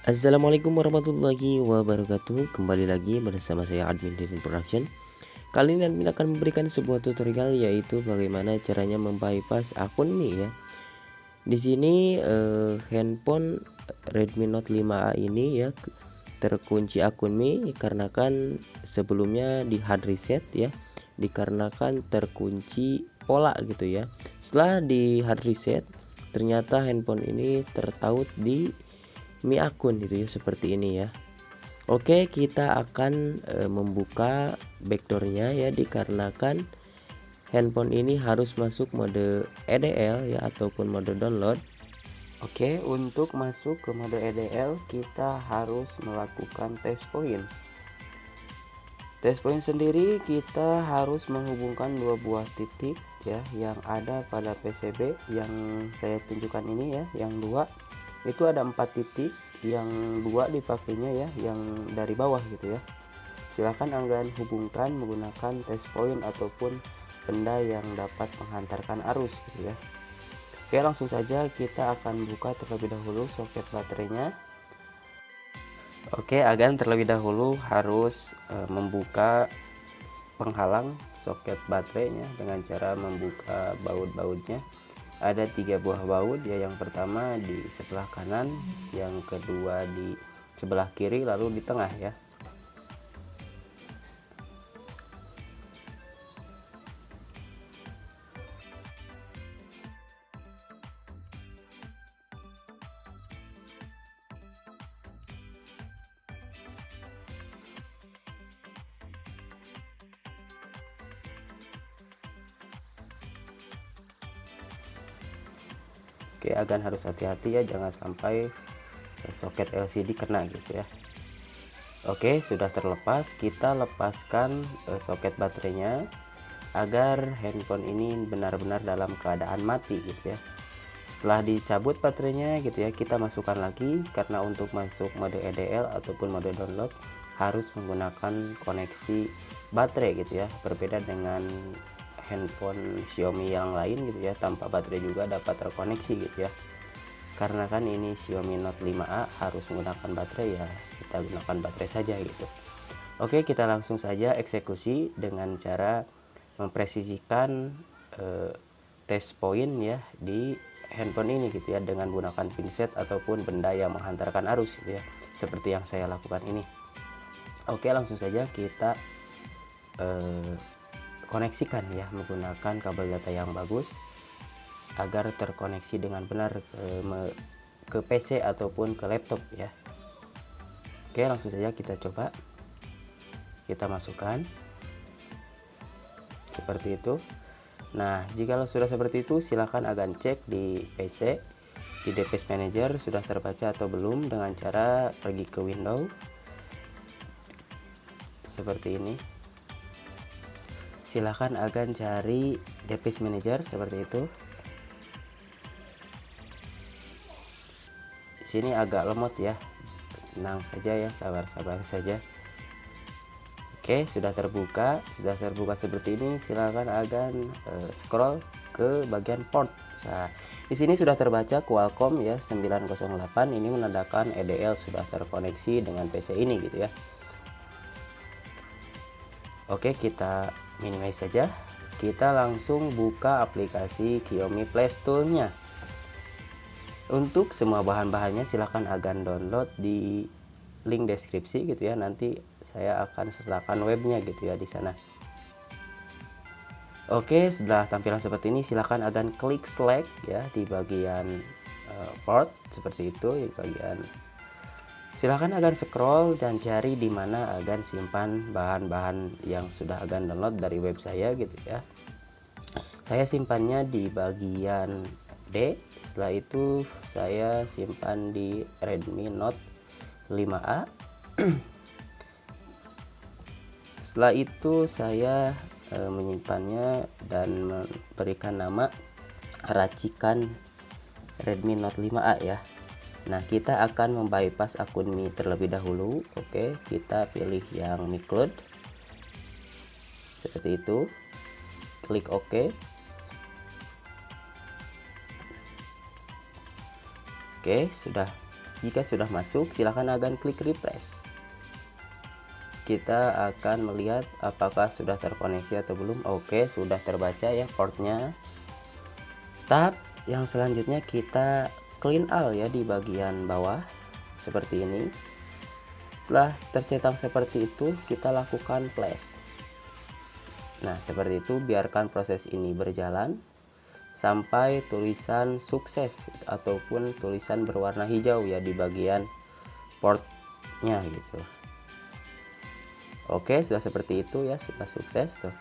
Assalamualaikum warahmatullahi wabarakatuh. Kembali lagi bersama saya Admin Divin Production. Kali ini admin akan memberikan sebuah tutorial, yaitu bagaimana caranya membypass akun Mi ya. Di sini handphone Redmi Note 5A ini ya terkunci akun Mi karena kan sebelumnya di hard reset ya, dikarenakan terkunci pola gitu ya. Setelah di hard reset, ternyata handphone ini tertaut di Mi akun gitu ya, seperti ini ya. Oke, kita akan membuka backdoornya ya, dikarenakan handphone ini harus masuk mode EDL ya, ataupun mode download. Oke, untuk masuk ke mode EDL kita harus melakukan test point. Test point sendiri kita harus menghubungkan dua buah titik ya yang ada pada PCB yang saya tunjukkan ini ya, yang dua. Itu ada 4 titik, yang 2 dipakainya ya yang dari bawah gitu ya. Silahkan Anda hubungkan menggunakan test point ataupun benda yang dapat menghantarkan arus gitu ya. Oke, langsung saja kita akan buka terlebih dahulu soket baterainya. Oke, agan terlebih dahulu harus membuka penghalang soket baterainya dengan cara membuka baut-bautnya. Ada 3 buah baut ya, yang pertama di sebelah kanan, yang kedua di sebelah kiri, lalu di tengah ya. Oke, agan harus hati-hati ya, jangan sampai soket LCD kena gitu ya. Oke, sudah terlepas, kita lepaskan soket baterainya agar handphone ini benar-benar dalam keadaan mati gitu ya. Setelah dicabut baterainya gitu ya, kita masukkan lagi, karena untuk masuk mode EDL ataupun mode download harus menggunakan koneksi baterai gitu ya. Berbeda dengan handphone Xiaomi yang lain gitu ya, tanpa baterai juga dapat terkoneksi gitu ya. Karena kan ini Xiaomi Note 5A harus menggunakan baterai, ya kita gunakan baterai saja gitu. Oke, kita langsung saja eksekusi dengan cara mempresisikan test point ya di handphone ini gitu ya, dengan menggunakan pinset ataupun benda yang menghantarkan arus gitu ya, seperti yang saya lakukan ini. Oke, langsung saja kita koneksikan ya menggunakan kabel data yang bagus agar terkoneksi dengan benar ke PC ataupun ke laptop ya. Oke, langsung saja kita coba, kita masukkan seperti itu. Nah, jika sudah seperti itu, silahkan agan cek di PC, di device manager sudah terbaca atau belum, dengan cara pergi ke window seperti ini. Silahkan agan cari device manager seperti itu. Di sini agak lemot ya, tenang saja ya, sabar-sabar saja. Oke, sudah terbuka seperti ini. Silahkan agan scroll ke bagian port. Nah, di sini sudah terbaca Qualcomm ya 908, ini menandakan EDL sudah terkoneksi dengan PC ini gitu ya. Oke, kita minimize saja. Kita langsung buka aplikasi Xiaomi Play Store-nya. Untuk semua bahan-bahannya silahkan agan download di link deskripsi gitu ya. Nanti saya akan sertakan webnya gitu ya di sana. Oke, setelah tampilan seperti ini silahkan agan klik select ya di bagian port seperti itu, di bagian. Silahkan agan scroll dan cari di mana agan simpan bahan-bahan yang sudah agan download dari web saya gitu ya. Saya simpannya di bagian D. Setelah itu saya simpan di Redmi Note 5A. Setelah itu saya menyimpannya dan memberikan nama racikan Redmi Note 5A ya. Nah, kita akan membypass akun Mi terlebih dahulu. Oke, kita pilih yang Mi Cloud seperti itu, klik OK. Oke, sudah Jika sudah masuk, silahkan agan klik refresh. Kita akan melihat apakah sudah terkoneksi atau belum. Oke, sudah terbaca ya portnya. Tahap yang selanjutnya kita clean all ya di bagian bawah seperti ini. Setelah tercetak seperti itu, kita lakukan flash. Nah, seperti itu, biarkan proses ini berjalan sampai tulisan sukses ataupun tulisan berwarna hijau ya di bagian portnya gitu. Oke, sudah seperti itu ya, sudah sukses tuh.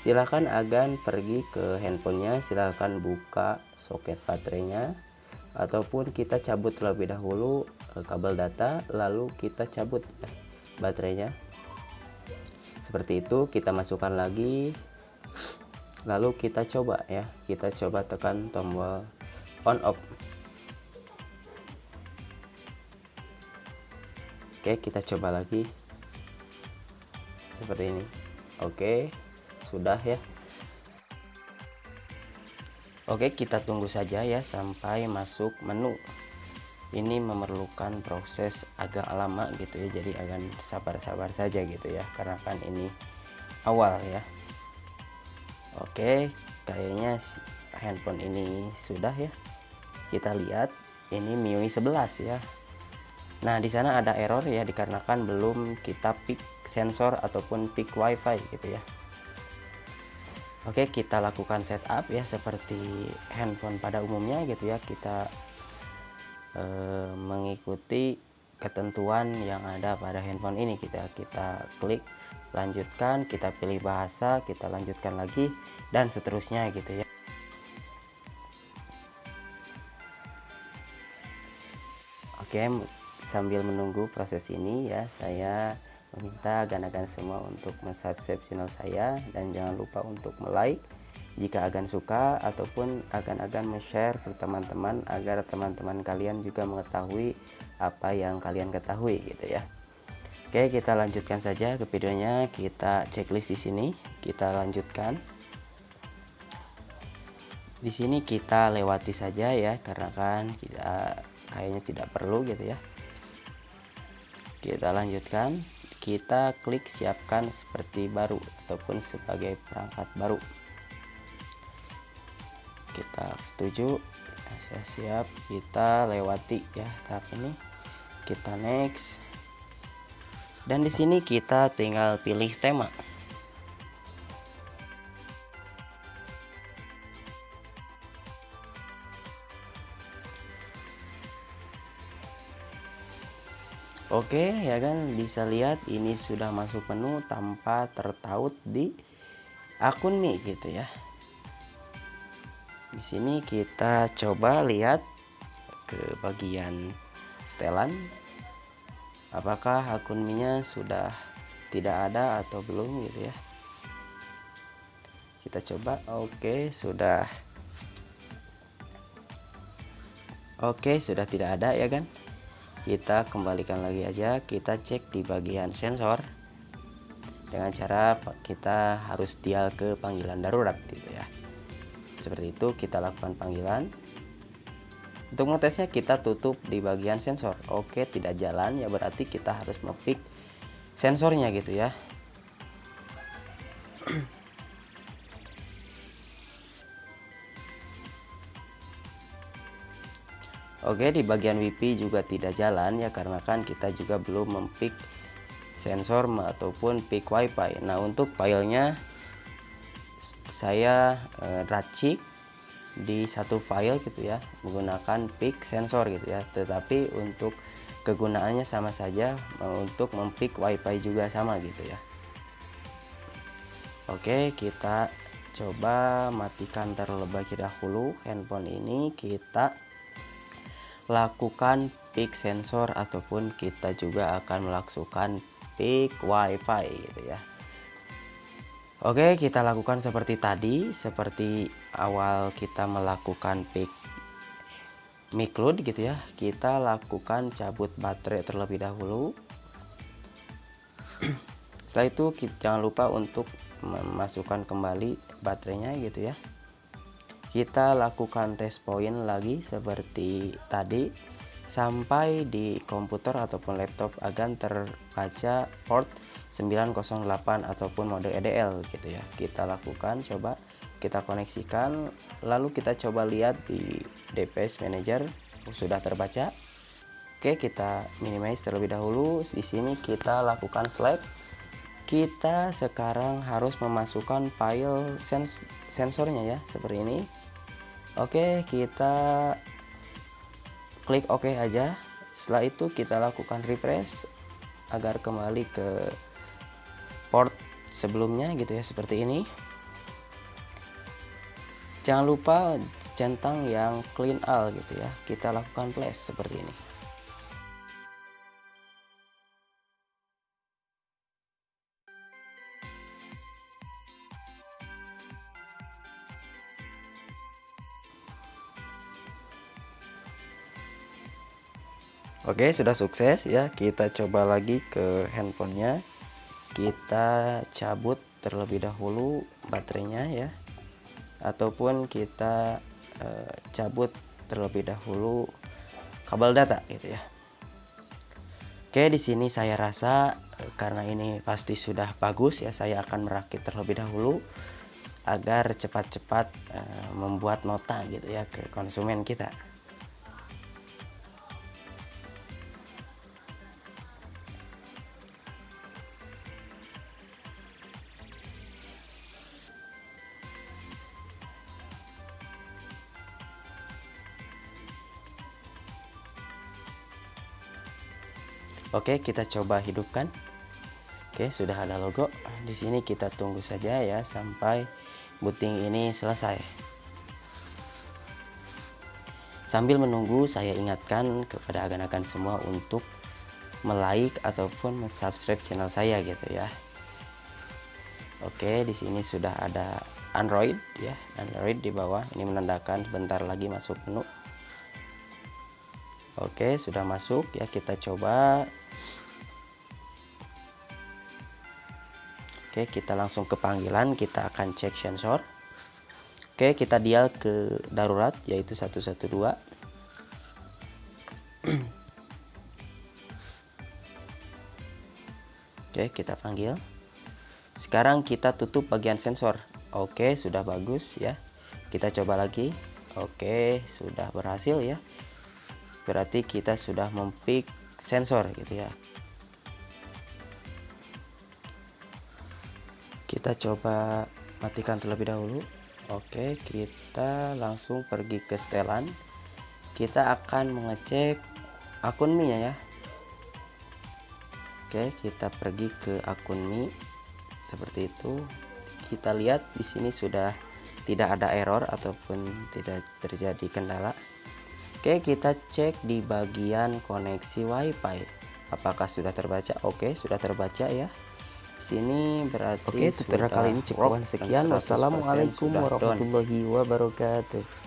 Silahkan agan pergi ke handphonenya, silahkan buka soket baterainya, ataupun kita cabut terlebih dahulu kabel data, lalu kita cabut ya, baterainya. Seperti itu, kita masukkan lagi, lalu kita coba ya, kita coba tekan tombol on off. Oke, kita coba lagi seperti ini. Oke, sudah ya. Oke, kita tunggu saja ya sampai masuk menu. Ini memerlukan proses agak lama gitu ya, jadi akan sabar-sabar saja gitu ya, karena kan ini awal ya. Oke, kayaknya handphone ini sudah ya. Kita lihat ini MIUI 11 ya. Nah, di sana ada error ya, dikarenakan belum kita pick sensor ataupun pick WiFi gitu ya. Oke, kita lakukan setup ya seperti handphone pada umumnya gitu ya. Kita mengikuti ketentuan yang ada pada handphone ini. Kita klik lanjutkan, kita pilih bahasa, kita lanjutkan lagi dan seterusnya gitu ya. Oke, sambil menunggu proses ini ya, saya meminta agan-agan semua untuk subscribe channel saya dan jangan lupa untuk like jika agan suka, ataupun agan-agan share ke teman-teman agar teman-teman kalian juga mengetahui apa yang kalian ketahui gitu ya. Oke, kita lanjutkan saja ke videonya. Kita checklist di sini, kita lanjutkan. Di sini kita lewati saja ya, karena kan kita kayaknya tidak perlu gitu ya. Kita lanjutkan, kita klik siapkan seperti baru ataupun sebagai perangkat baru. Kita setuju, saya siap, kita lewati ya tahap ini, kita next, dan di sini kita tinggal pilih tema. Oke ya kan, bisa lihat ini sudah masuk menu tanpa tertaut di akun Mi gitu ya. Di sini kita coba lihat ke bagian setelan, apakah akun Mi-nya sudah tidak ada atau belum gitu ya. Kita coba. Oke, sudah. Oke, sudah tidak ada ya kan. Kita kembalikan lagi aja, kita cek di bagian sensor dengan cara kita harus dial ke panggilan darurat gitu ya. Seperti itu, kita lakukan panggilan. Untuk mengetesnya kita tutup di bagian sensor. Oke, tidak jalan ya, berarti kita harus ngepick sensornya gitu ya. Oke, di bagian WiFi juga tidak jalan ya, karena kan kita juga belum mempick sensor ataupun pick WiFi. Nah, untuk filenya saya racik di satu file gitu ya, menggunakan pick sensor gitu ya, tetapi untuk kegunaannya sama saja, untuk mempick WiFi juga sama gitu ya. Oke, kita coba matikan terlebih dahulu handphone ini, kita lakukan pick sensor ataupun kita juga akan melakukan pick WiFi gitu ya. Oke, kita lakukan seperti tadi, seperti awal kita melakukan pick MiCloud gitu ya. Kita lakukan cabut baterai terlebih dahulu. Setelah itu jangan lupa untuk memasukkan kembali baterainya gitu ya. Kita lakukan test point lagi seperti tadi. sampai di komputer ataupun laptop agar terbaca port 908 ataupun mode EDL gitu ya. Kita lakukan, coba kita koneksikan, lalu kita coba lihat di DPS Manager sudah terbaca. Oke, kita minimize terlebih dahulu. Di sini kita lakukan select. Kita sekarang harus memasukkan file sensornya ya, seperti ini. Oke, kita klik OK aja. Setelah itu kita lakukan refresh agar kembali ke port sebelumnya gitu ya, seperti ini. Jangan lupa centang yang clean all gitu ya. Kita lakukan flash seperti ini. Oke, sudah sukses ya. Kita coba lagi ke handphonenya. Kita cabut terlebih dahulu baterainya ya, ataupun kita cabut terlebih dahulu kabel data gitu ya. Oke, di sini saya rasa karena ini pasti sudah bagus ya, saya akan merakit terlebih dahulu agar cepat-cepat membuat nota gitu ya ke konsumen kita. Oke, kita coba hidupkan. Oke, sudah ada logo. Di sini kita tunggu saja ya sampai booting ini selesai. Sambil menunggu, saya ingatkan kepada agan-agan semua untuk like ataupun subscribe channel saya gitu ya. Oke, di sini sudah ada Android ya, Android di bawah. Ini menandakan sebentar lagi masuk menu. Oke, sudah masuk ya, kita coba. Oke, kita langsung ke panggilan, kita akan cek sensor. Oke, kita dial ke darurat yaitu 112. Oke, kita panggil. Sekarang kita tutup bagian sensor. Oke, sudah bagus ya. Kita coba lagi. Oke, sudah berhasil ya. Berarti kita sudah mempick sensor gitu ya. Kita coba matikan terlebih dahulu. Oke, kita langsung pergi ke setelan. Kita akan mengecek akun Mi-nya ya. Oke, kita pergi ke akun Mi seperti itu. Kita lihat di sini sudah tidak ada error ataupun tidak terjadi kendala. Oke, kita cek di bagian koneksi WiFi. Apakah sudah terbaca? Oke, sudah terbaca ya. Sini berarti Oke, tutorial kali ini cukup sekian. Wassalamualaikum warahmatullahi wabarakatuh.